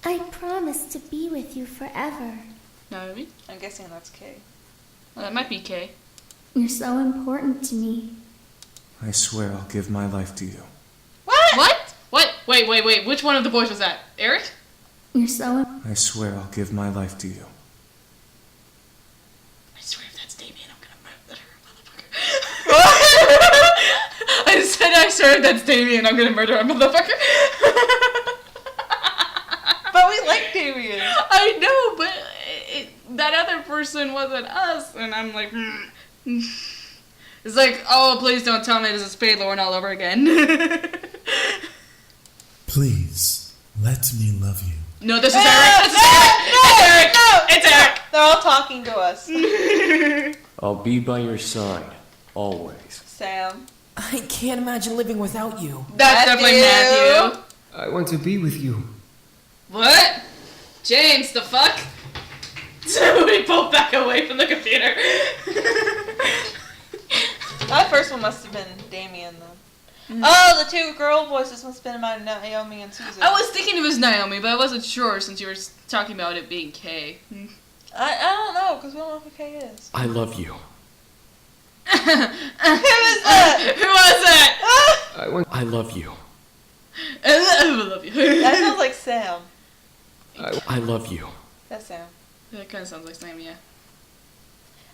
I promise to be with you forever. Naomi? I'm guessing that's Kay. Well, that might be Kay. You're so important to me. I swear I'll give my life to you. What? What? Wait. Which one of the boys was that? Eric? You're so... I swear I'll give my life to you. I swear if that's Damien, I'm gonna murder a motherfucker. I said I swear if that's Damien, I'm gonna murder a motherfucker. But we like Damien. I know, but that other person wasn't us, and I'm like, It's like, oh, please don't tell me this is Spade Lorne all over again. Please, let me love you. No, this is Eric. This is Eric. No, it's Eric. They're all talking to us. I'll be by your side, always. Sam. I can't imagine living without you. That's definitely Matthew. I want to be with you. What? James, the fuck? We both back away from the computer. That first one must have been Damien, though. Oh, the two girl voices must have been about Naomi and Susan. I was thinking it was Naomi, but I wasn't sure since you were talking about it being Kay. I don't know, because we don't know who Kay is. I love you. Who is that? Who was that? I love you. I love you. That sounds like Sam. I love you. That's Sam. That kind of sounds like Sam, yeah.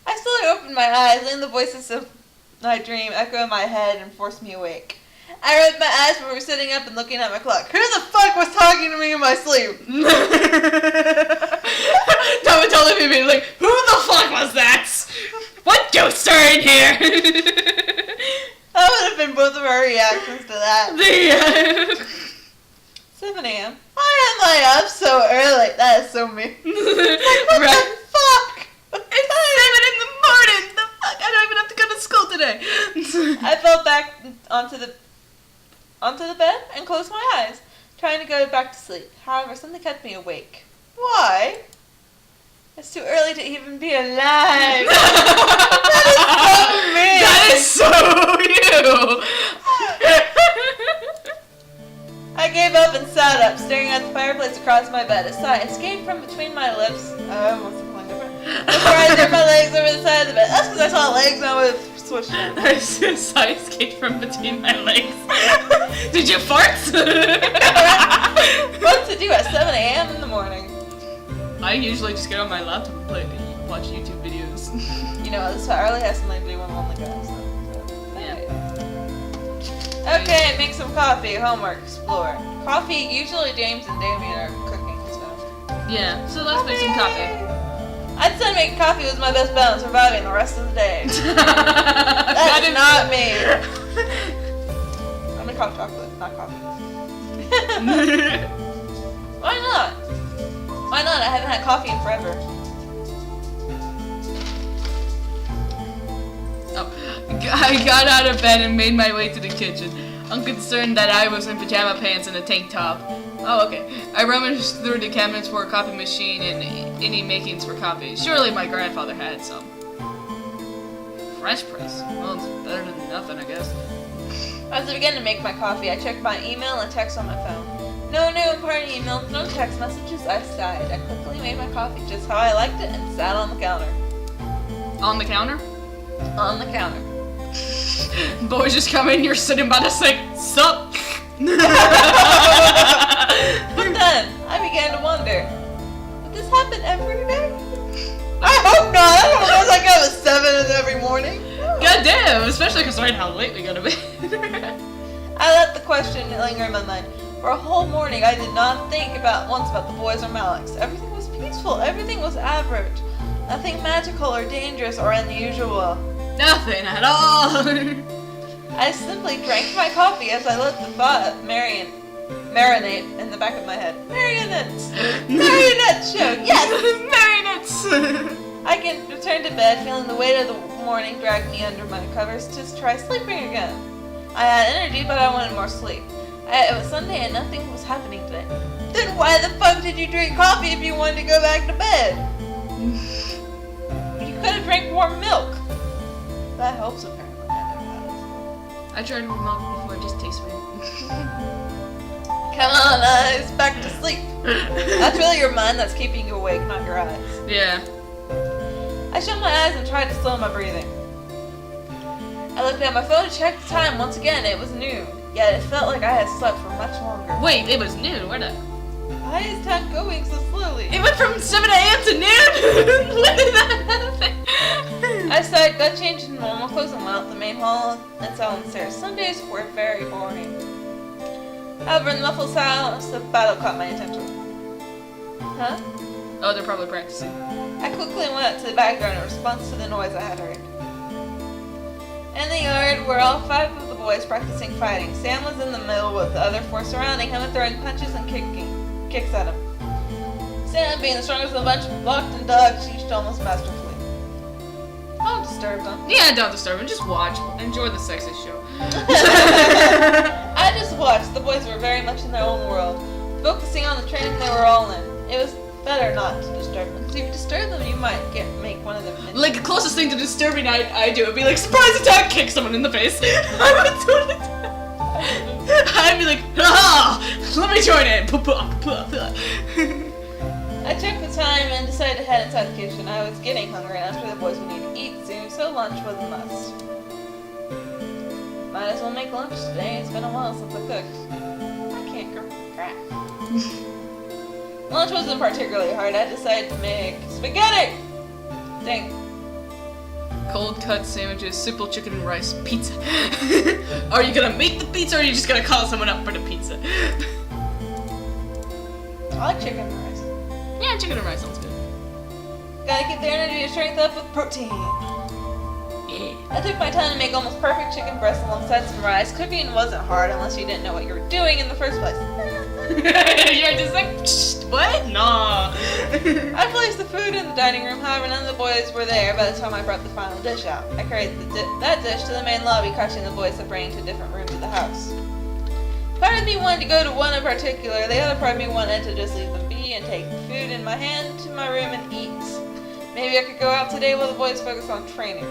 I slowly opened my eyes, letting the voices of my dream echo in my head and force me awake. I rubbed my eyes before sitting up and looking at my clock. Who the fuck was talking to me in my sleep? That would totally be like, who the fuck was that? What ghosts are in here? That would have been both of our reactions to that. 7 a.m. Why am I up so early? That is so mean. What the fuck? It's 7 in the morning. The fuck? I don't even have to go to school today. I fell back onto the bed and closed my eyes, trying to go back to sleep. However, something kept me awake. Why? It's too early to even be alive. That is so That is so you. I gave up and sat up, staring at the fireplace across my bed. A sigh escaped from between my lips. What's the point different? Before I threw my legs over the side of the bed. That's because I saw legs and I would have switched it. I sigh escaped from between my legs. Did you fart? What to do at 7 a.m. in the morning? I usually just get on my laptop and watch YouTube videos. You know, this probably has something to do with one of the guys. Okay, make some coffee, homework, explore. Coffee, usually James and Damien are cooking, so. Yeah, so let's make some coffee. I'd say making coffee was my best bet on surviving the rest of the day. That is not me. I'm gonna cough chocolate, not coffee. Why not? Why not? I haven't had coffee in forever. I got out of bed and made my way to the kitchen, unconcerned that I was in pajama pants and a tank top. Oh, okay. I rummaged through the cabinets for a coffee machine and any makings for coffee. Surely my grandfather had some. French press? Well, it's better than nothing, I guess. As I began to make my coffee, I checked my email and text on my phone. No new important emails, no text messages. I sighed. I quickly made my coffee just how I liked it and sat on the counter. On the counter? On the counter. Boys just come in, you're sitting by the sink. Sup? But then, I began to wonder, would this happen every day? I hope not! I don't know, like I was 7 every morning. God damn, especially considering how late we go to bed. I let the question linger in my mind. For a whole morning, I did not think once about the boys or Malix. Everything was peaceful. Everything was average. Nothing magical or dangerous or unusual. Nothing at all. I simply drank my coffee as I let the thought marinate in the back of my head. Marionettes! Marionette show! Yes! Marionettes! I can return to bed feeling the weight of the morning drag me under my covers to try sleeping again. I had energy, but I wanted more sleep. It was Sunday and nothing was happening today. Then why the fuck did you drink coffee if you wanted to go back to bed? You could have drank warm milk. That helps apparently. I never had it. I tried warm milk before, it just tastes weird. Come on, it's back to sleep. That's your mind that's keeping you awake, not your eyes. Yeah. I shut my eyes and tried to slow my breathing. I looked at my phone to check the time. Once again, it was noon. Yet it felt like I had slept for much longer. Wait, it was noon. Where the? Why is time going so slowly? It went from 7 a.m. to noon. When did that happen? I sighed, got changed into normal clothes, and went out the main hall and sat on the stairs. Sundays were very boring. However, in the muffled silence, the battle caught my attention. Huh? Oh, they're probably practicing. I quickly went out to the backyard in response to the noise I had heard. In the yard were all 5 of the boys practicing fighting. Sam was in the middle with the other 4 surrounding him and throwing punches and kicks at him. Sam, being the strongest of the bunch, blocked and dodged each almost masterfully. Don't disturb them. Yeah, don't disturb him. Just watch. Enjoy the sexist show. I just watched. The boys were very much in their own world, focusing on the training they were all in. It was better not to disturb them, because if you disturb them, you might make one of them. Like, the closest thing to disturbing I do would be like, surprise attack, kick someone in the face. I would do it. I'd be like, ah, let me join in. I checked the time and decided to head inside the kitchen. I was getting hungry, and I'm sure the boys would need to eat soon, so lunch was a must. Might as well make lunch today. It's been a while since I cooked. I can't cook crap. Lunch wasn't particularly hard. I decided to make spaghetti! Dang. Cold cut sandwiches, simple chicken and rice, pizza. Are you gonna make the pizza or are you just gonna call someone up for the pizza? I like chicken and rice. Yeah, chicken and rice sounds good. Gotta keep the energy and strength up with protein. Yeah. I took my time to make almost perfect chicken breast alongside some rice. Cooking wasn't hard unless you didn't know what you were doing in the first place. You're just like, what? Nah. I placed the food in the dining room, however none of the boys were there by the time I brought the final dish out. I carried that dish to the main lobby, cautioning the boys separating to different rooms of the house. Part of me wanted to go to one in particular, the other part of me wanted to just leave them be and take the food in my hand to my room and eat. Maybe I could go out today while the boys focus on training.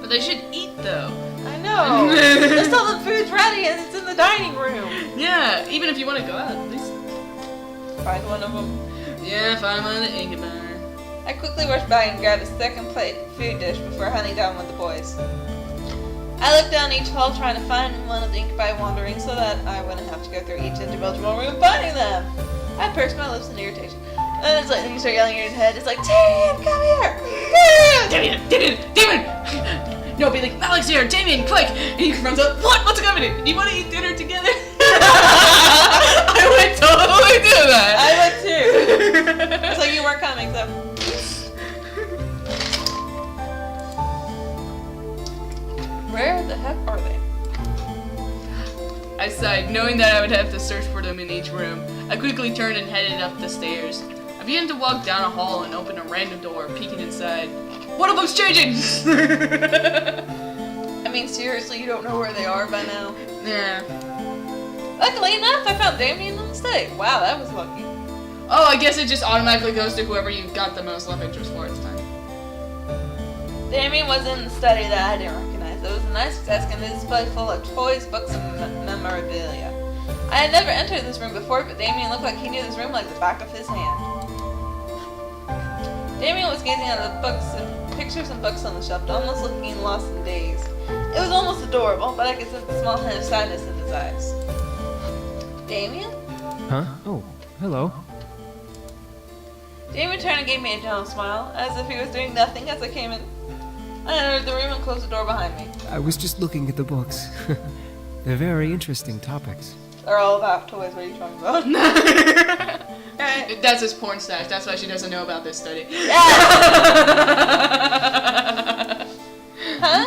But they should eat though. I know! Let's tell them food's ready and it's in the dining room! Yeah, even if you want to go out, at least. Find one of them. Yeah, find one in the ink bar. I quickly rushed back and grabbed a second plate food dish before hunting down with the boys. I looked down each hall trying to find one of the ink by wandering so that I wouldn't have to go through each individual room finding them. I pursed my lips in irritation. And it's like you start yelling in your head, it's like, Damien, come here! Damien! No, be like, Alex here, Damien, quick! And he runs up, what? What's happening? Do you want to eat dinner together? I would totally do that! I would too! It's like you weren't coming, so. Where the heck are they? I sighed, knowing that I would have to search for them in each room. I quickly turned and headed up the stairs. I began to walk down a hall and open a random door, peeking inside. One of them's changing! I mean, seriously, you don't know where they are by now? Yeah. Luckily enough, I found Damien on the stage. Wow, that was lucky. Oh, I guess it just automatically goes to whoever you got the most love interest for at the time. Damien was in the study that I didn't recognize. It was a nice desk and a display full of toys, books, and memorabilia. I had never entered this room before, but Damien looked like he knew this room like the back of his hand. Damien was gazing at the books and pictures and books on the shelf, almost looking lost in daze. It was almost adorable, but I could sense a small hint of sadness in his eyes. Damien? Huh? Oh, hello. Damien turned and gave me a gentle smile, as if he was doing nothing as I came in. I entered the room and closed the door behind me. I was just looking at the books. They're very interesting topics. They're all about toys, what are you talking about? Alright. That's his porn stash. That's why she doesn't know about this study. Yeah! Huh?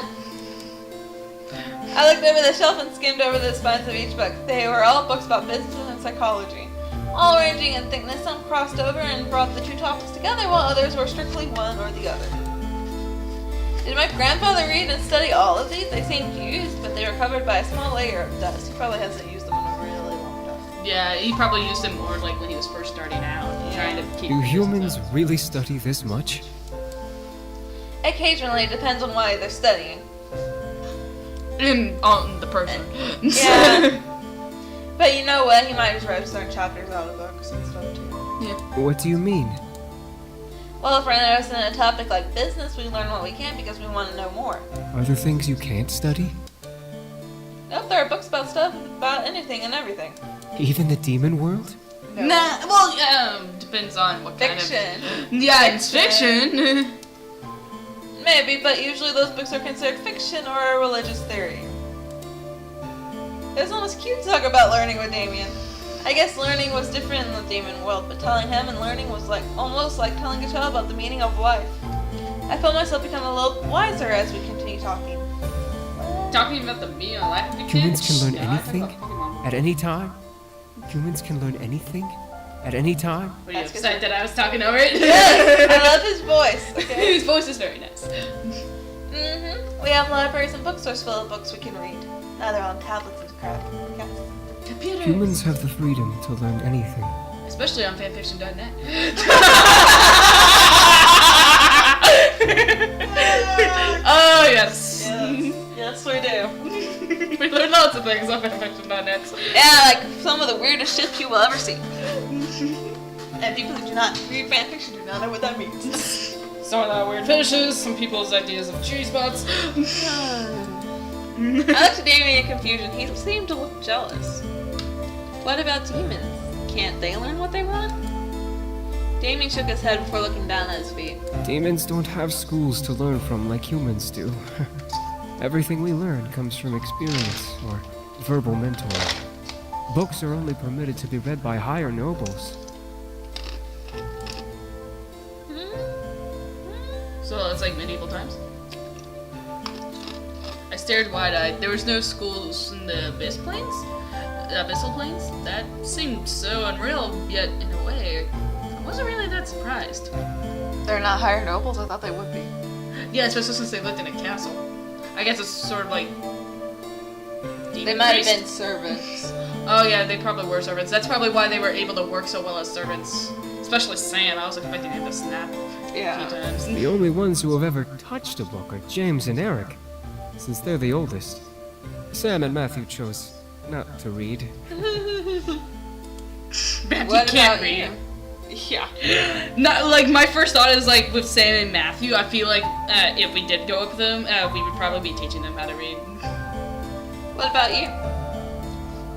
I looked over the shelf and skimmed over the spines of each book. They were all books about business and psychology. All ranging in thickness, some crossed over and brought the two topics together, while others were strictly one or the other. Did my grandfather read and study all of these? They seemed used, but they were covered by a small layer of dust. He probably hasn't used them in a really long time. Yeah, he probably used them more like when he was first starting out, trying to keep. Do humans really study this much? Occasionally, it depends on why they're studying. On the person. Yeah. But you know what? He might just read certain chapters out of books and stuff too. What do you mean? Well, if we're interested in a topic like business, we learn what we can because we want to know more. Are there things you can't study? Nope, there are books about stuff about anything and everything. Even the demon world? No. Nah, well, depends on what Fiction. kind of... Yeah, it's fiction. Maybe, but usually those books are considered fiction or a religious theory. It was almost cute to talk about learning with Damien. I guess learning was different in the demon world, but telling him and learning was like almost like telling a child about the meaning of life. I felt myself become a little wiser as we continue talking. Talking about the meaning of life of the Humans kids? can learn No, I talk anything? about Pokemon. At any time? Humans can learn anything? At any time? Were you That's 'cause upset that I was talking over it? Yes, I love his voice. Okay. His voice is very nice. We have libraries and bookstores full of books we can read. Now they're on tablets and crap. Okay. Computers. Humans have the freedom to learn anything. Especially on fanfiction.net. Oh, yes. Yes, we do. We learn lots of things on fanfiction.net. Yeah, like some of the weirdest shit you will ever see. And people who do not read fanfiction do not know what that means. Some of the weird fetishes, some people's ideas of G spots. I looked at Damien in confusion. He seemed to look jealous. What about demons? Can't they learn what they want? Damien shook his head before looking down at his feet. Demons don't have schools to learn from like humans do. Everything we learn comes from experience or verbal mentoring. Books are only permitted to be read by higher nobles. So it's like medieval times. I stared wide-eyed. There was no schools in the abyssal plains. That seemed so unreal, yet in a way, I wasn't really that surprised. They're not higher nobles? I thought they would be. Yeah, especially since they lived in a castle. I guess it's sort of like... They might have been servants. Oh yeah, they probably were servants. That's probably why they were able to work so well as servants. Especially Sam. I was expecting him to snap a few times. The only ones who have ever touched a book are James and Eric, since they're the oldest. Sam and Matthew chose not to read. Matthew can't read. Yeah. Not like my first thought is like with Sam and Matthew. I feel like if we did go up with them, we would probably be teaching them how to read. What about you?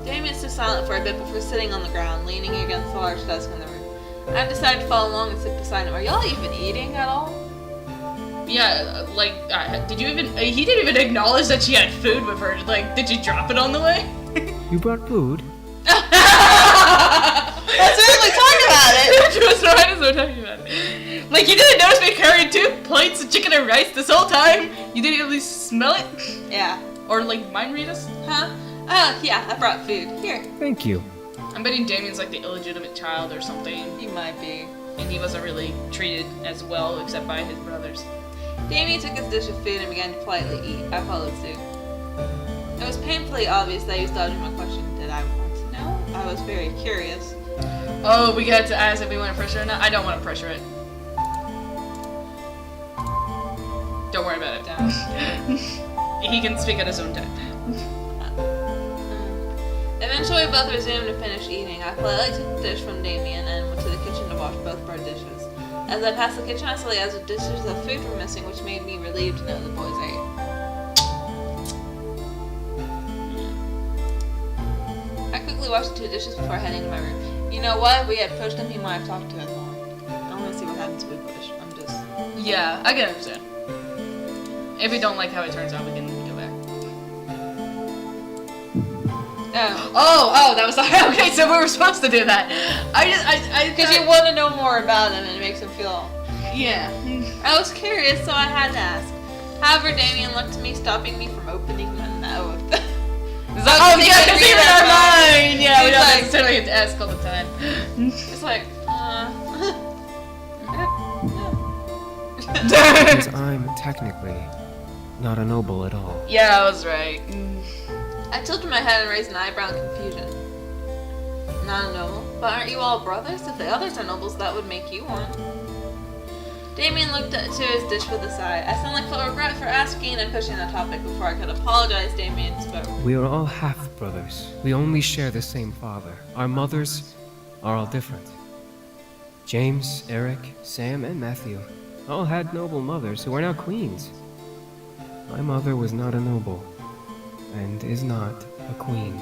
Damien stood silent for a bit before sitting on the ground, leaning against the large desk in the room. I decided to follow along and sit beside him. Are y'all even eating at all? Yeah, like, did you even? He didn't even acknowledge that she had food with her. Like, did you drop it on the way? You brought food? Let's really talk about it! That's right, as we're talking about it. Like, you didn't notice me carrying 2 plates of chicken and rice this whole time? You didn't at least smell it? Yeah. Or, like, mind read us? Huh? Yeah, I brought food. Here. Thank you. I'm betting Damien's like the illegitimate child or something. You might be. And he wasn't really treated as well except by his brothers. Damien took his dish of food and began to politely eat. I followed suit. It was painfully obvious that he was dodging my question. Did I want to know? I was very curious. Oh, we got to ask if we want to pressure it or not? I don't want to pressure it. Don't worry about it. He can speak at his own time. Eventually, we both resumed and finished eating. I politely took the dish from Damien and went to the kitchen to wash both of our dishes. As I passed the kitchen, I saw the other dishes of food were missing, which made me relieved to know the boys ate. I quickly washed the 2 dishes before heading to my room. You know what? If we had pushed him, he might have talked to us more. I want to see what happens if we push. I'm just... Yeah, I can understand. If we don't like how it turns out, we can go back. Oh, that was okay. So we were supposed to do that. Because you want to know more about him and it makes him feel... Yeah. I was curious, so I had to ask. However, Damien looked to me, stopping me from opening my mouth. Oh yeah, because he read our mind. Yeah, we He's don't like- necessarily have to ask all the time. It's like, Because I'm technically not a noble at all. Yeah, I was right. I tilted my head and raised an eyebrow in confusion. Not a noble? But aren't you all brothers? If the others are nobles, that would make you one. Damien looked to his dish with a sigh. I suddenly felt regret for asking and pushing the topic before I could apologize. Damien spoke. We are all half-brothers. We only share the same father. Our mothers are all different. James, Eric, Sam, and Matthew all had noble mothers who are now queens. My mother was not a noble, and is not a queen.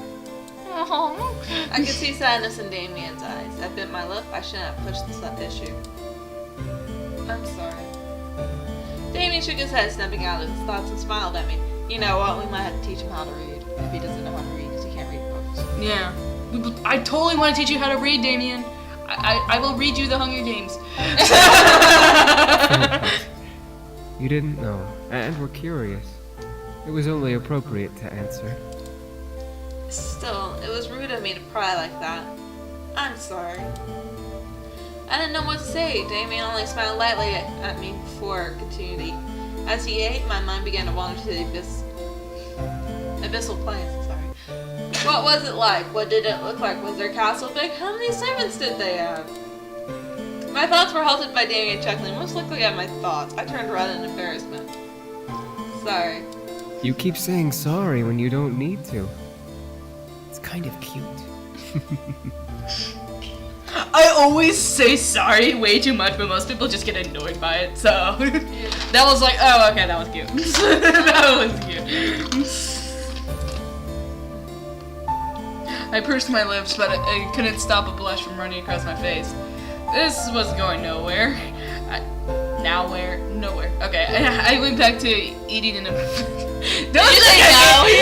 I could see sadness in Damien's eyes. I bit my lip. I shouldn't have pushed this issue. I'm sorry. Damien shook his head, snapping out of his thoughts, and smiled at me. You know what? We might have to teach him how to read. If he doesn't know how to read, because he can't read books. Yeah. I totally want to teach you how to read, Damien. I will read you the Hunger Games. You didn't know, and were curious. It was only appropriate to answer. Still, it was rude of me to pry like that. I'm sorry. I didn't know what to say. Damien only smiled lightly at me before continuing to eat. As he ate, my mind began to wander to the abyssal plains. Sorry. What was it like? What did it look like? Was their castle big? How many servants did they have? My thoughts were halted by Damien chuckling. Most likely at my thoughts. I turned red in embarrassment. Sorry. You keep saying sorry when you don't need to. It's kind of cute. I always say sorry way too much, but most people just get annoyed by it, so... That was like, oh, okay, that was cute. That was cute. I pursed my lips, but I couldn't stop a blush from running across my face. This was going nowhere. Nowhere? Okay, I went back to eating in a... Don't look at me!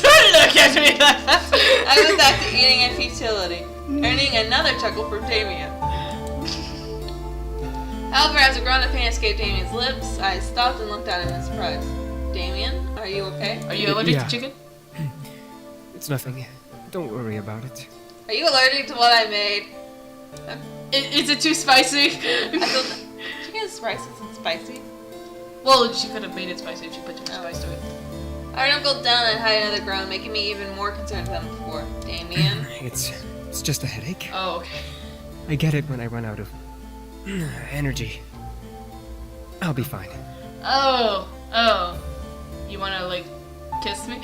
Don't look at me like that! I went back to eating in futility, earning another chuckle from Damien. However, as a grown-up pain escaped Damien's lips, I stopped and looked at him in surprise. Damien, are you okay? Are you allergic Yeah. to chicken? It's nothing. Don't worry about it. Are you allergic to what I made? Is it too spicy? I feel chicken's rice isn't spicy. Well, she could have made it spicy if she put too much spice to it. I knuckled down and had another groan, making me even more concerned than before. Damien? It's just a headache. Oh, okay. I get it when I run out of energy. I'll be fine. Oh. You wanna, like, kiss me?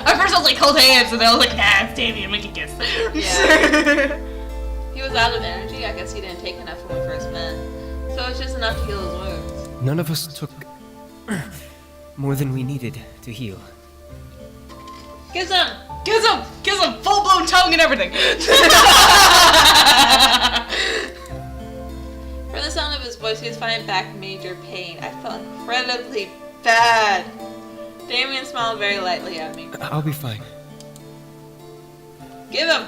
At first I was like, hold hands, and then I was like, nah, it's Damien, we can kiss. Yeah. He was out of energy. I guess he didn't take enough when we first met. So it's just enough to heal his wounds. None of us took more than we needed to heal. Kiss him! Kiss him! Full-blown tongue and everything! For the sound of his voice, he was fighting back major pain. I felt incredibly bad. Damien smiled very lightly at me. I'll be fine. Give him!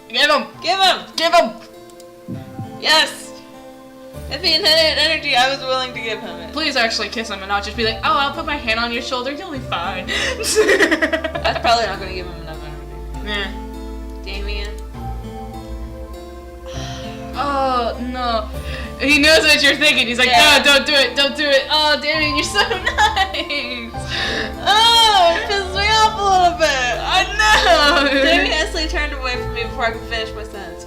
Give him! Give him! Give him! Yes! If he needed energy, I was willing to give him it. Please actually kiss him and not just be like, oh, I'll put my hand on your shoulder, you'll be fine. That's probably not going to give him enough energy. Nah. Damien? Oh, no. He knows what you're thinking. He's like, Yeah. no, don't do it. Oh, Damien, you're so nice. Oh, it pissed me off a little bit. I know. Damien instantly turned away from me before I could finish my sentence.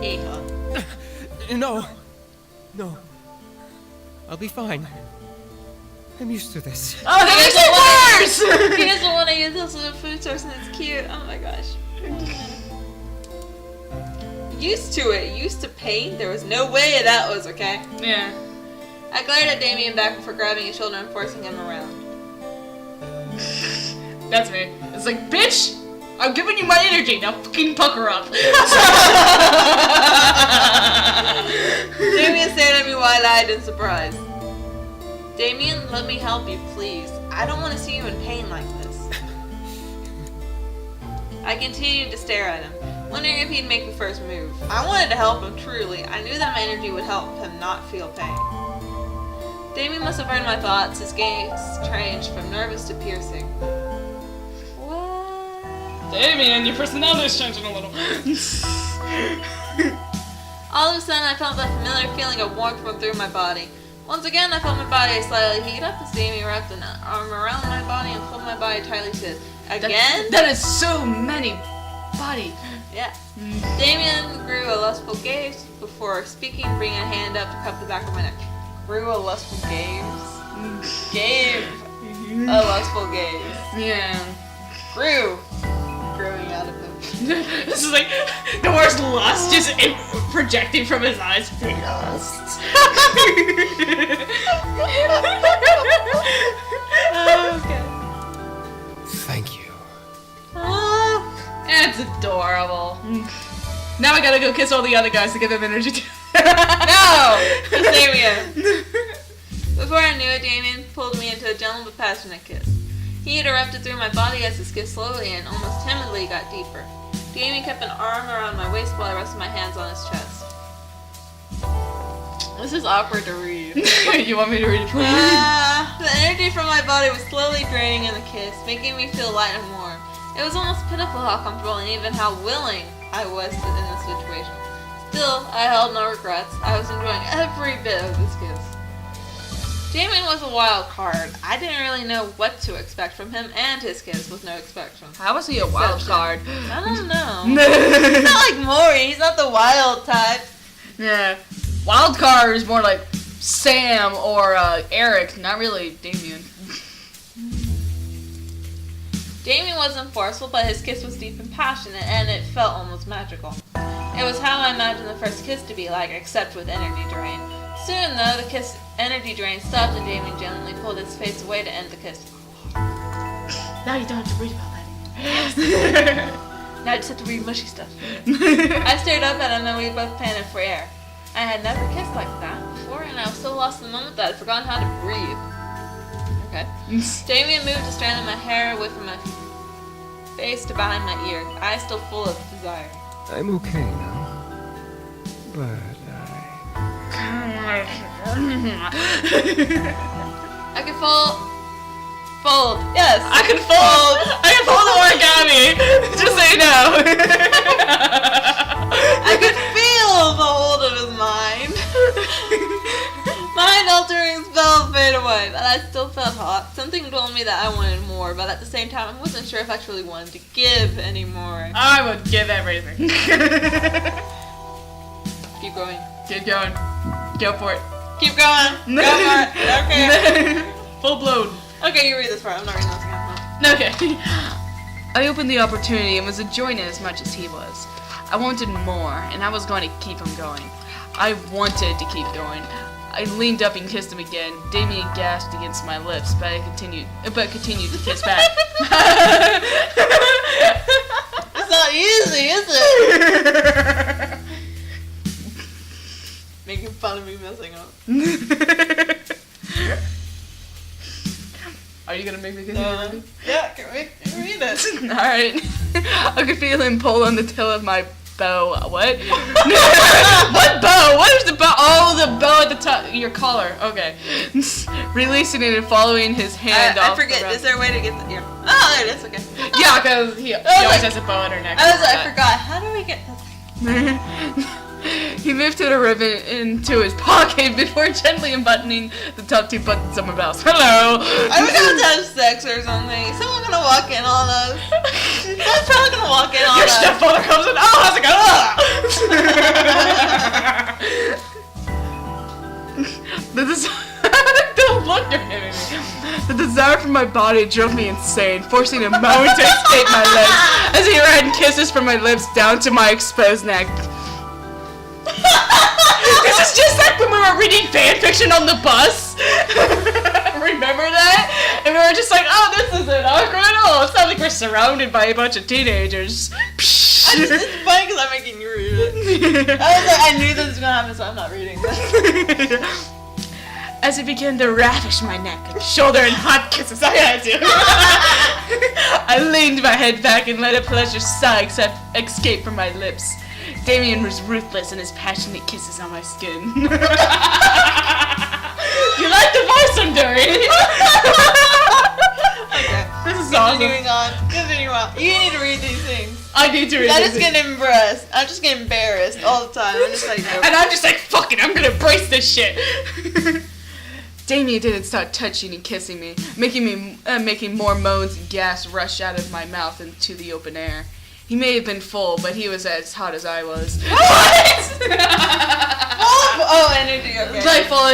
You a-hole. No. I'll be fine. I'm used to this. Oh, that makes it worse. He doesn't want to use this as a food source and it's cute. Oh my gosh. Used to it. Used to pain. There was no way that was okay. Yeah. I glared at Damien back before grabbing his shoulder and forcing him around. That's me. It's like, bitch, I'm giving you my energy. Now fucking pucker up. Damien stared at me wide-eyed in surprise. Damien, let me help you, please. I don't want to see you in pain like this. I continued to stare at him, wondering if he'd make the first move. I wanted to help him, truly. I knew that my energy would help him not feel pain. Damien must have heard my thoughts. His gaze changed from nervous to piercing. What? Damien, your personality's changing a little. All of a sudden, I felt that familiar feeling of warmth run through my body. Once again, I felt my body slightly heat up as Damien wrapped an arm around my body and pulled my body tightly to it. Again? That is so many body. Yeah. Damien grew a lustful gaze before speaking, bringing a hand up to cup the back of my neck. Grew a lustful gaze? Gave a lustful gaze. Yeah. Grew. Growing out of him. This is like the worst lust just projecting from his eyes. Lust. Okay. Thank you. It's adorable. Now I gotta go kiss all the other guys to give them energy too. No! Damien. Before I knew it, Damien pulled me into a gentle but passionate kiss. He had erupted through my body as his kiss slowly and almost timidly got deeper. Damien kept an arm around my waist while I rested my hands on his chest. This is awkward to read. You want me to read it, please? The energy from my body was slowly draining in the kiss, making me feel light and warm. It was almost pitiful how comfortable and even how willing I was in this situation. Still, I held no regrets. I was enjoying every bit of this kiss. Damien was a wild card. I didn't really know what to expect from him, and his kiss was no exception. How was he a wild card? I don't know. He's not like Maury. He's not the wild type. Yeah. Wild card is more like Sam or Eric, not really Damien. Damien wasn't forceful, but his kiss was deep and passionate, and it felt almost magical. It was how I imagined the first kiss to be like, except with energy drain. Soon, though, the kiss energy drain stopped, and Damien gently pulled his face away to end the kiss. Now you don't have to read about that. Now I just have to read mushy stuff. I stared up at him, and we both panted for air. I had never kissed like that before, and I was so lost in the moment that I'd forgotten how to breathe. Okay. Damien moved a strand of my hair away from my face to behind my ear, eyes still full of desire. I'm okay now. But I could fold. Yes. I can fold the origami. Just say no. I could feel the hold of his mind. Mind-altering spell fade away, but I still felt hot. Something told me that I wanted more, but at the same time, I wasn't sure if I truly wanted to give anymore. I would give everything. Keep going. Keep going. Go for it. Keep going. Go for it. Okay. Full blown. Okay, you read this part. I'm not reading this again. Okay. I opened the opportunity and was enjoying it as much as he was. I wanted more, and I was going to keep him going. I wanted to keep going. I leaned up and kissed him again. Damien gasped against my lips, but continued to kiss back. It's not easy, is it? Making fun of me messing up. Are you gonna make me continue? Yeah, can we read it? Alright. I could feel him pull on the tail of my bow. What? What bow? What is the bow? Oh, the bow at the top. Your collar. Okay. Releasing it and following his hand off. I forget. Is there a way to get the... Yeah. Oh, there it is. Okay. Yeah, because he always has a bow at her neck. I forgot. How do we get this? He moved to the ribbon into his pocket before gently unbuttoning the top two buttons of my blouse. Hello! Are we going to have sex or something? Is someone going to walk in on us? Someone's probably going to walk in on Your us. stepfather comes in. Oh, how's it going? Don't look at me. The desire for my body drove me insane, forcing a moan to escape my lips as he ran kisses from my lips down to my exposed neck. This is just like when we were reading fanfiction on the bus. Remember that? And we were just like, oh, this isn't awkward at all. It's not like we're surrounded by a bunch of teenagers. It's funny because I'm making you read it. I knew this was going to happen, so I'm not reading this. As he began to ravish my neck and shoulder in hot kisses, I had to. I leaned my head back and let a pleasure sigh escape from my lips. Damien was ruthless in his passionate kisses on my skin. You like the voice I'm doing? Okay. This is awesome. Continuing on. You need to read these things. I need to read I this. just get embarrassed. I just get embarrassed all the time. I'm just like, no. And I'm just like, fuck it, I'm gonna embrace this shit. Damien didn't stop touching and kissing me, making more moans and gasps rush out of my mouth into the open air. He may have been full, but he was as hot as I was. Oh, energy, okay. Like full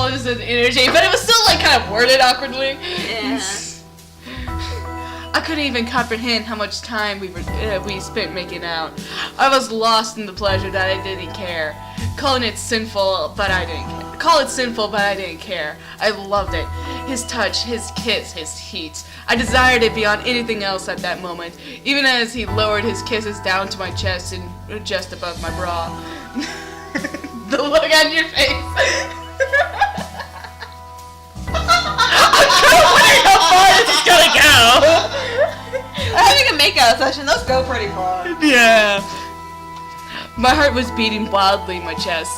as an energy, but it was still like kind of worded awkwardly. Yeah. I couldn't even comprehend how much time we spent making out. I was lost in the pleasure that I didn't care. Call it sinful, but I didn't care. I loved it. His touch, his kiss, his heat. I desired it beyond anything else at that moment, even as he lowered his kisses down to my chest and just above my bra. The look on your face. I'm trying to wonder how far this is gonna go. Having a makeout session, those go pretty far. Yeah. My heart was beating wildly in my chest.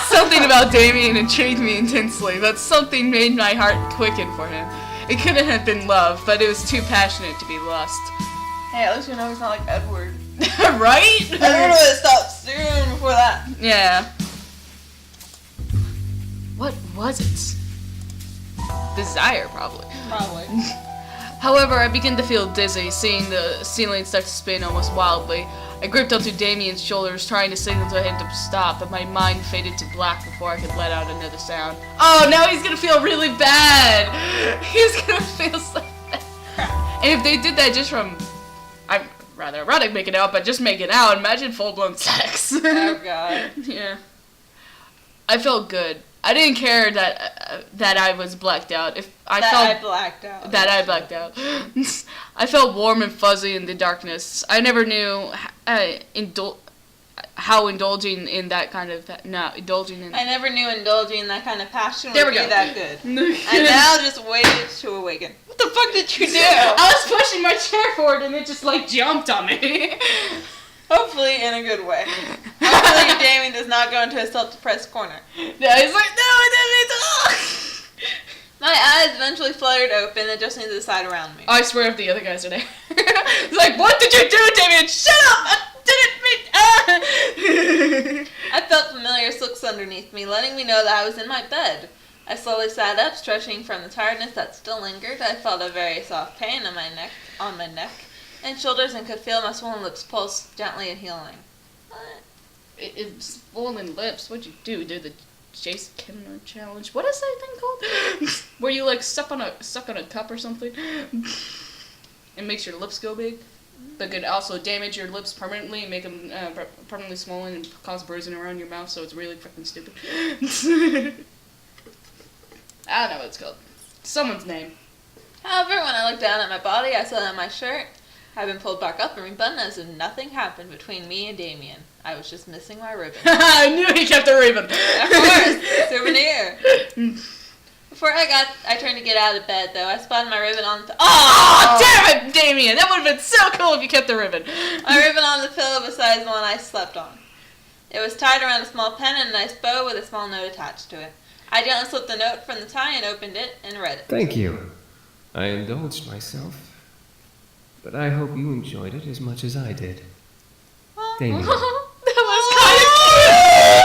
Something about Damien intrigued me intensely. That something made my heart quicken for him. It couldn't have been love, but it was too passionate to be lust. Hey, at least you know he's not like Edward. Right? Edward would have stopped soon before that. Yeah. What was it? Desire, probably. Probably. However, I began to feel dizzy, seeing the ceiling start to spin almost wildly. I gripped onto Damien's shoulders, trying to signal to him to stop, but my mind faded to black before I could let out another sound. Oh, now he's gonna feel really bad! He's gonna feel so bad. And if they did that just from... I'm rather erotic making out, but just making out, imagine full-blown sex. Oh, God. Yeah. I felt good. I didn't care that I was blacked out. I blacked out. That I blacked out. I felt warm and fuzzy in the darkness. I never knew how indulging in that kind of indulging in. I never knew indulging in that kind of passion There would we be go. that good. I now just waited to awaken. What the fuck did you do? I was pushing my chair forward and it just like jumped on me. Hopefully in a good way. Hopefully Damien does not go into a self-depressed corner. Yeah, he's like, no, I didn't mean to. My eyes eventually fluttered open, adjusting to the side around me. I swear if the other guys are there. It's like, what did you do, Damien? Shut up! I didn't mean. I felt familiar looks underneath me, letting me know that I was in my bed. I slowly sat up, stretching from the tiredness that still lingered. I felt a very soft pain on my neck, and shoulders, and could feel my swollen lips pulse gently and healing. What? It's swollen lips. What'd you do? Do the Jason Kimmer challenge? What is that thing called? Where you like suck on a cup or something, and makes your lips go big, but could also damage your lips permanently and make them permanently swollen and cause bruising around your mouth. So it's really freaking stupid. I don't know what it's called. Someone's name. However, when I looked down at my body, I saw that my shirt had been pulled back up and rebuttoned as if nothing happened between me and Damien. I was just missing my ribbon. I knew he kept a ribbon. Of course, souvenir. Before I turned to get out of bed, though, I spotted my ribbon on the... Oh, damn it, Damien! That would have been so cool if you kept the ribbon. My ribbon on the pillow beside the one I slept on. It was tied around a small pen and a nice bow with a small note attached to it. I gently slipped the note from the tie and opened it and read it. Thank you. I indulged myself, but I hope you enjoyed it as much as I did. Damien. That was kind of cute.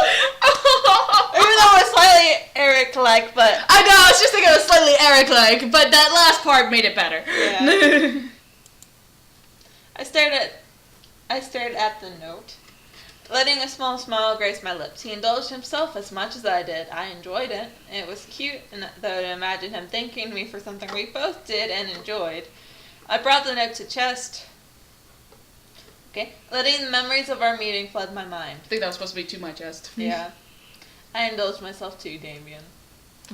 Even though it was slightly Eric-like, but... I know, I was just thinking it was slightly Eric-like, but that last part made it better. Yeah. I stared at the note, letting a small smile grace my lips. He indulged himself as much as I did. I enjoyed it. It was cute, and though to imagine him thanking me for something we both did and enjoyed. I brought the note to chest. Okay. Letting the memories of our meeting flood my mind. I think that was supposed to be to my chest. Yeah. I indulged myself too, Damien.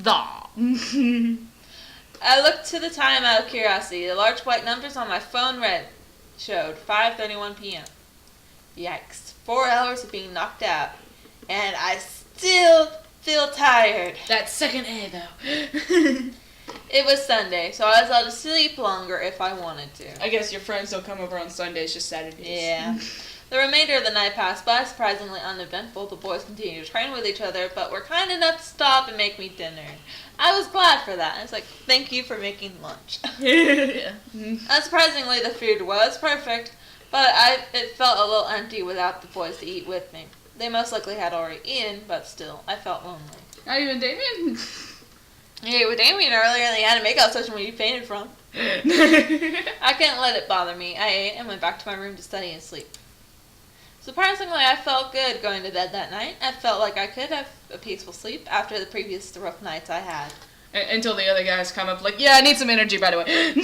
Nah. I looked to the time out of curiosity. The large white numbers on my phone showed 5:31 p.m. Yikes. 4 hours of being knocked out. And I still feel tired. That second A, though. It was Sunday, so I was allowed to sleep longer if I wanted to. I guess your friends don't come over on Sundays, just Saturdays. Yeah. The remainder of the night passed by, surprisingly uneventful. The boys continued to train with each other, but were kind enough to stop and make me dinner. I was glad for that. I was like, thank you for making lunch. Yeah. Unsurprisingly, the food was perfect, but it felt a little empty without the boys to eat with me. They most likely had already eaten, but still, I felt lonely. Not even Damien? You ate with Damien earlier and they had a makeout session when you fainted from. I couldn't let it bother me. I ate and went back to my room to study and sleep. Surprisingly, I felt good going to bed that night. I felt like I could have a peaceful sleep after the previous rough nights I had. Until the other guys come up like, yeah, I need some energy, by the way. No!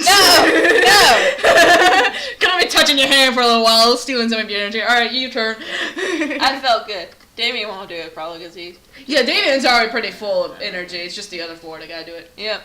Gonna be touching your hand for a little while, stealing some of your energy. Alright, you turn. I felt good. Damien won't do it probably because he... Yeah, Damien's already pretty full of energy. It's just the other four that gotta do it. Yep.